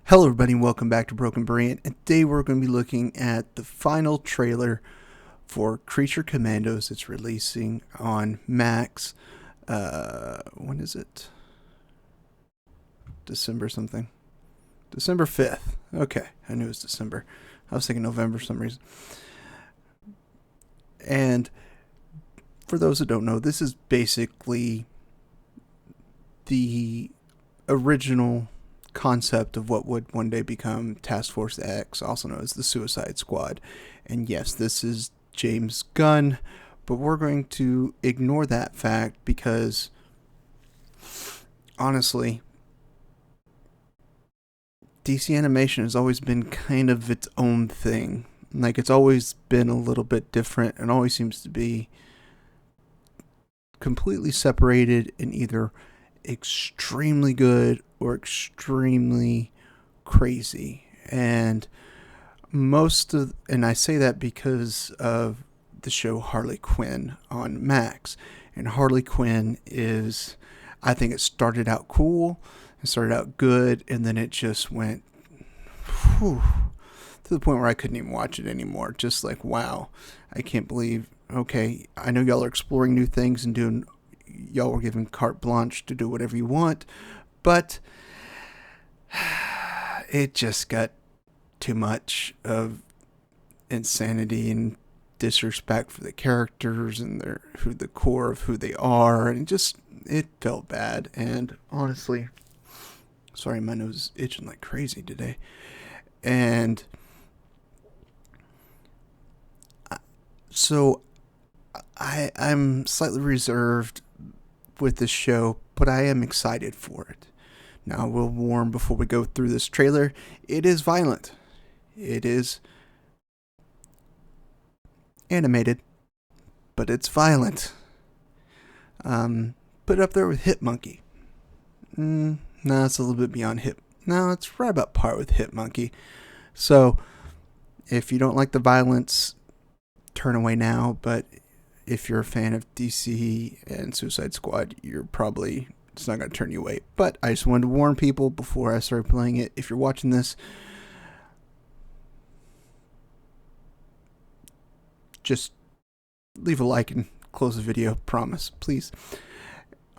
Hello everybody and welcome back to Broken Brain, and today we're going to be looking at the final trailer for Creature Commandos. It's releasing on Max, when is it? December something? December 5th. Okay, I knew it was December. I was thinking November for some reason. And for those that don't know, this is basically the original concept of what would one day become Task Force X, also known as the Suicide Squad. And yes, this is James Gunn, but we're going to ignore that fact because honestly, DC animation has always been kind of its own thing. Like, it's always been a little bit different and always seems to be completely separated in either extremely good or extremely crazy. And I say that because of the show Harley Quinn on Max. And Harley Quinn is, I think it started out cool, it started out good, and then it just went to the point where I couldn't even watch it anymore. Just like, wow, I can't believe, okay, I know y'all are exploring new things and y'all were given carte blanche to do whatever you want, but it just got too much of insanity and disrespect for the characters and the core of who they are, and it felt bad. And honestly, sorry, my nose is itching like crazy today. And so I'm slightly reserved with this show, but I am excited for it. Now, I will warn before we go through this trailer, it is violent. It is animated, but it's violent. Put it up there with Hit Monkey. No, it's a little bit beyond Hit. No, it's right about par with Hit Monkey. So, if you don't like the violence, turn away now. But if you're a fan of DC and Suicide Squad, it's not going to turn you away. But I just wanted to warn people before I started playing it. If you're watching this, just leave a like and close the video. Promise, please.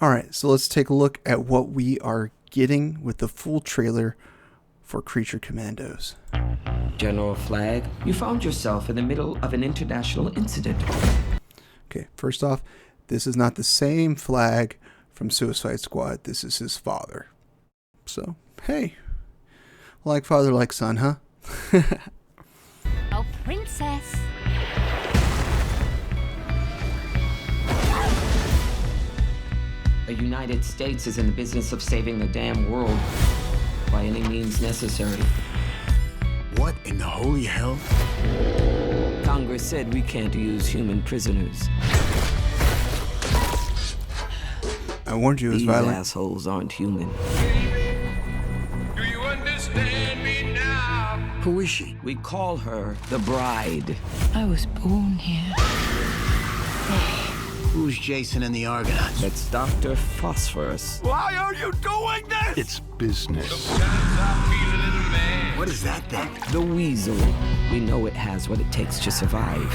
Alright, so let's take a look at what we are getting with the full trailer for Creature Commandos. General Flag, you found yourself in the middle of an international incident. Okay, first off, this is not the same Flag from Suicide Squad. This is his father. So, hey, like father, like son, huh? Oh, princess. The United States is in the business of saving the damn world by any means necessary. What in the holy hell? Congress said we can't use human prisoners. I warned you it was violent. These assholes aren't human. Do you understand me now? Who is she? We call her the Bride. I was born here. Who's Jason and the Argonauts? That's Dr. Phosphorus. Why are you doing this? It's business. Sometimes I feel a little man. What is that thing? The Weasel. We know it has what it takes to survive.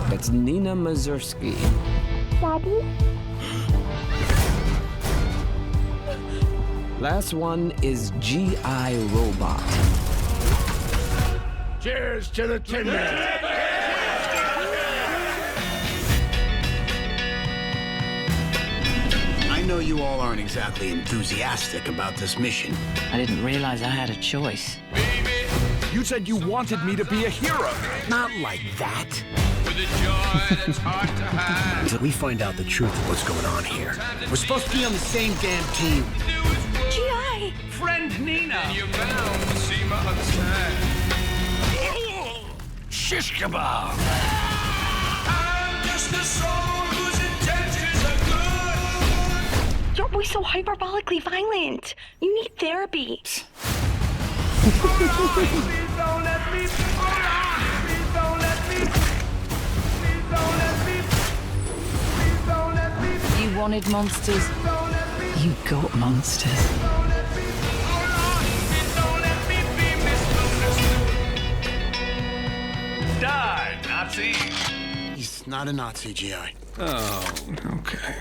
That's Nina Mazursky. Daddy? Last one is G.I. Robot. Cheers to the Tin Man. I know you all aren't exactly enthusiastic about this mission. I didn't realize I had a choice. You said you wanted me to be a hero. Not like that. With a joy that's hard to hide. Until we find out the truth of what's going on here. We're supposed to be on the same damn team. G.I. Friend Nina. You're bound to see my other side. Shish kebab. I'm just a soul whose intentions are good. You're always so hyperbolically violent. You need therapy. Please don't let me. Please don't let me. Please don't let me. Please don't let me. You wanted monsters. You got monsters. not a Nazi GI. Oh, okay.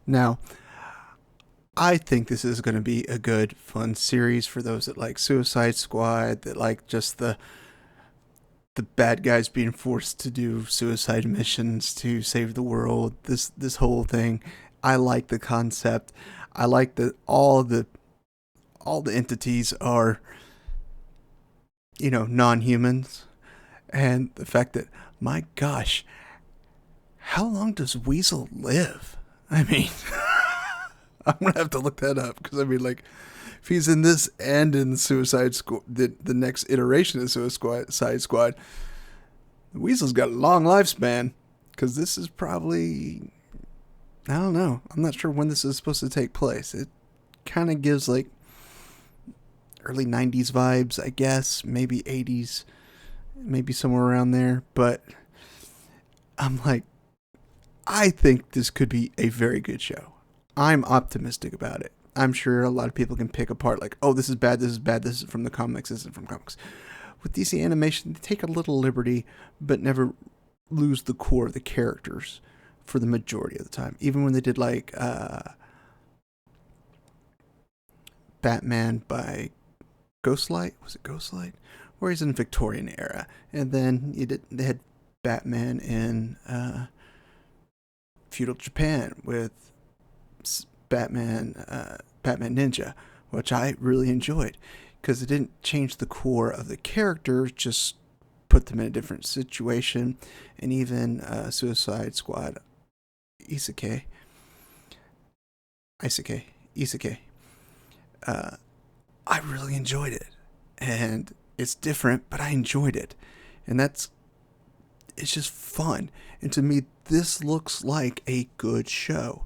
Now, I think this is going to be a good, fun series for those that like Suicide Squad, that like just the bad guys being forced to do suicide missions to save the world. This whole thing, I like the concept. I like that all the entities are, non-humans, and the fact that, my gosh, how long does Weasel live? I mean, I'm gonna have to look that up, because I mean, like, if he's in this and in Suicide Squad, the next iteration of Suicide Squad, Weasel's got a long lifespan, because this is probably, I don't know, I'm not sure when this is supposed to take place. It kind of gives like early 90s vibes, I guess, maybe 80s, maybe somewhere around there, but I'm like, I think this could be a very good show. I'm optimistic about it. I'm sure a lot of people can pick apart, like, oh, this is bad, this is from the comics, this isn't from comics. With DC animation, they take a little liberty, but never lose the core of the characters for the majority of the time. Even when they did, like, Batman by Ghostlight? Was it Ghostlight? Where he's in Victorian era. And then they had Batman in feudal Japan with Batman Ninja, which I really enjoyed, because it didn't change the core of the characters, just put them in a different situation. And even Suicide Squad Isekai, I really enjoyed it, and it's different, but I enjoyed it, and it's just fun. And to me, this looks like a good show,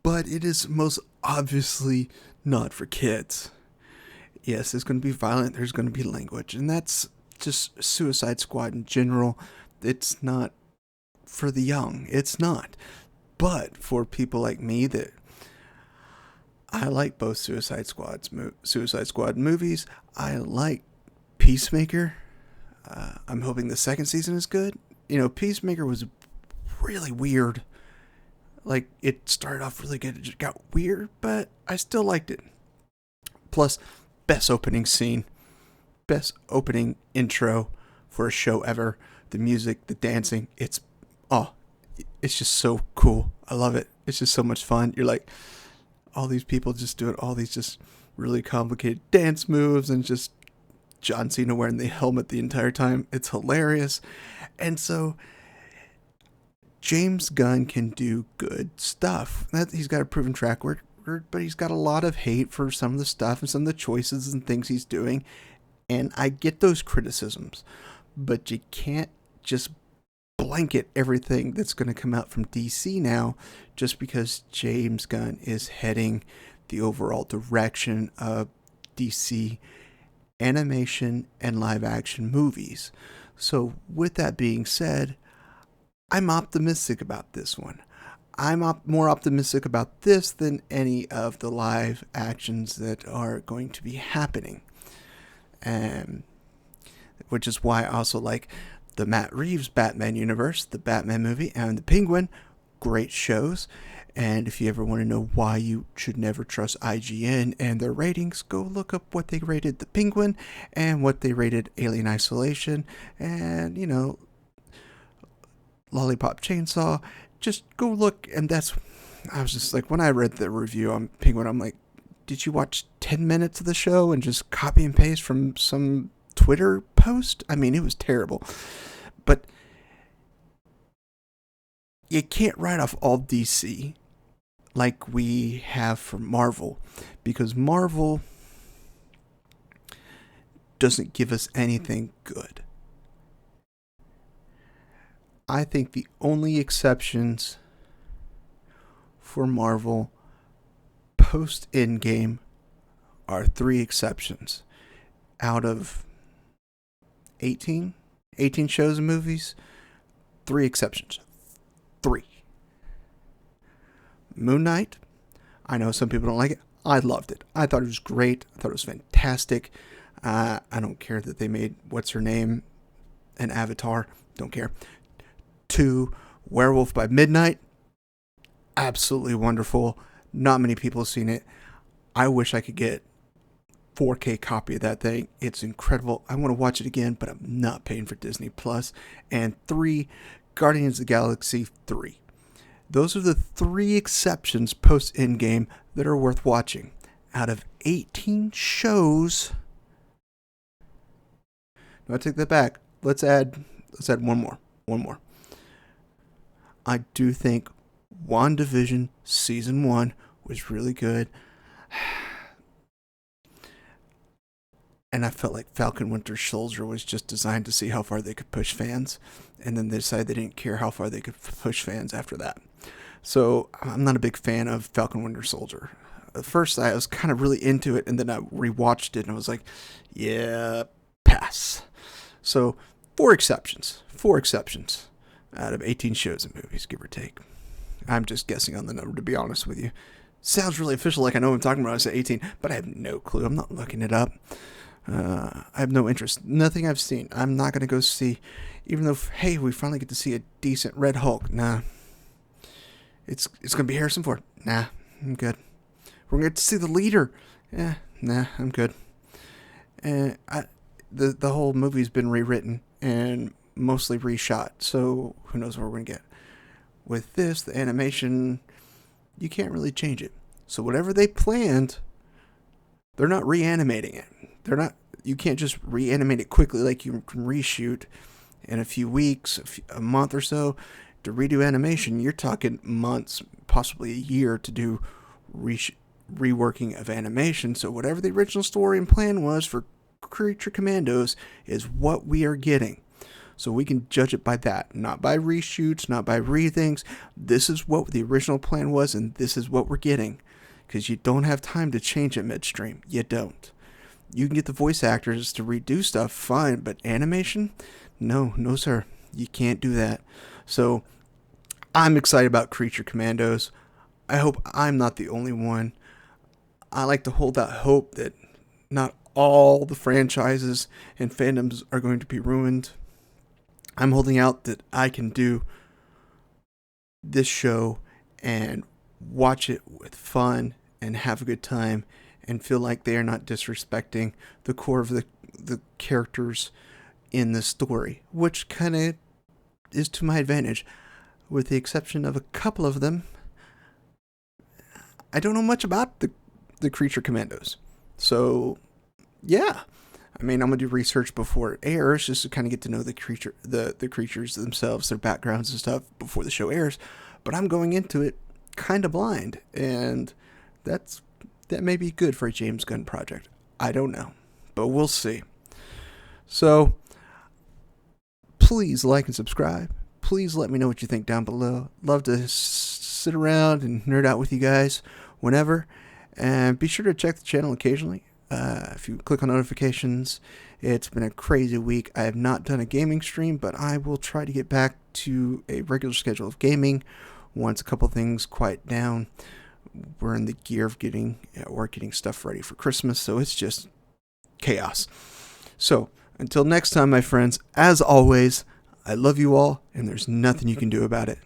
but it is most obviously not for kids. Yes, it's going to be violent, there's going to be language, and that's just Suicide Squad in general. It's not for the young, it's not. But for people like me, that I like both Suicide Squad movies. I like Peacemaker. I'm hoping the second season is good. Peacemaker was really weird. Like, it started off really good, it just got weird, but I still liked it. Plus, best opening scene, best opening intro for a show ever. The music, the dancing, it's just so cool. I love it. It's just so much fun. You're like, all these people just doing all these just really complicated dance moves, and just John Cena wearing the helmet the entire time. It's hilarious. And so James Gunn can do good stuff. He's got a proven track record, but he's got a lot of hate for some of the stuff and some of the choices and things he's doing. And I get those criticisms, but you can't just blanket everything that's going to come out from DC now just because James Gunn is heading the overall direction of DC animation and live action movies. So with that being said, I'm optimistic about this one. I'm more optimistic about this than any of the live actions that are going to be happening. Which is why I also like the Matt Reeves Batman universe, the Batman movie, and the Penguin. Great shows. And if you ever want to know why you should never trust IGN and their ratings, go look up what they rated the Penguin and what they rated Alien Isolation and, Lollipop Chainsaw. Just go look. And I was just like, when I read the review on Penguin, I'm like, did you watch 10 minutes of the show and just copy and paste from some Twitter post? I mean, it was terrible. But you can't write off all DC like we have for Marvel, because Marvel doesn't give us anything good. I think the only exceptions for Marvel post Endgame are 3 exceptions out of 18 shows and movies. 3 exceptions. 3. Moon Knight. I know some people don't like it. I loved it. I thought it was great. I thought it was fantastic. I don't care that they made what's her name an Avatar. Don't care. 2, Werewolf by Midnight. Absolutely wonderful. Not many people have seen it. I wish I could get 4K copy of that thing. It's incredible. I want to watch it again, but I'm not paying for Disney Plus. And 3, Guardians of the Galaxy 3. Those are the 3 exceptions post Endgame that are worth watching. Out of 18 shows. No, I take that back. Let's add one more. One more. I do think WandaVision Season 1 was really good. And I felt like Falcon Winter Soldier was just designed to see how far they could push fans. And then they decided they didn't care how far they could push fans after that. So I'm not a big fan of Falcon Winter Soldier. At first, I was kind of really into it. And then I rewatched it and I was like, yeah, pass. So 4 exceptions. 4 exceptions out of 18 shows and movies, give or take. I'm just guessing on the number, to be honest with you. Sounds really official, like I know what I'm talking about. I said 18, but I have no clue. I'm not looking it up. I have no interest. Nothing I've seen. I'm not going to go see, even though, hey, we finally get to see a decent Red Hulk. Nah. It's going to be Harrison Ford. Nah, I'm good. We're going to get to see the leader. Yeah, nah, I'm good. And the whole movie's been rewritten and mostly reshot, so who knows what we're going to get. With this, the animation, you can't really change it. So whatever they planned, they're not reanimating it. You can't just reanimate it quickly like you can reshoot in a few weeks, a month or so. To redo animation, you're talking months, possibly a year to do reworking of animation. So whatever the original story and plan was for Creature Commandos is what we are getting. So we can judge it by that, not by reshoots, not by rethings. This is what the original plan was, and this is what we're getting. Because you don't have time to change it midstream. You don't. You can get the voice actors to redo stuff, fine, but animation? No, sir. You can't do that. So I'm excited about Creature Commandos. I hope I'm not the only one. I like to hold out hope that not all the franchises and fandoms are going to be ruined. I'm holding out that I can do this show and watch it with fun and have a good time and feel like they are not disrespecting the core of the characters in the story, which kind of is to my advantage. With the exception of a couple of them, I don't know much about the Creature Commandos. So, yeah. I mean, I'm going to do research before it airs just to kind of get to know the creatures themselves, their backgrounds and stuff before the show airs. But I'm going into it kind of blind, and that may be good for a James Gunn project. I don't know, but we'll see. So, please like and subscribe. Please let me know what you think down below. Love to sit around and nerd out with you guys whenever. And be sure to check the channel occasionally. If you click on notifications, it's been a crazy week. I have not done a gaming stream, but I will try to get back to a regular schedule of gaming once a couple things quiet down. We're in the gear of getting stuff ready for Christmas, so it's just chaos. So, until next time, my friends, as always, I love you all, and there's nothing you can do about it.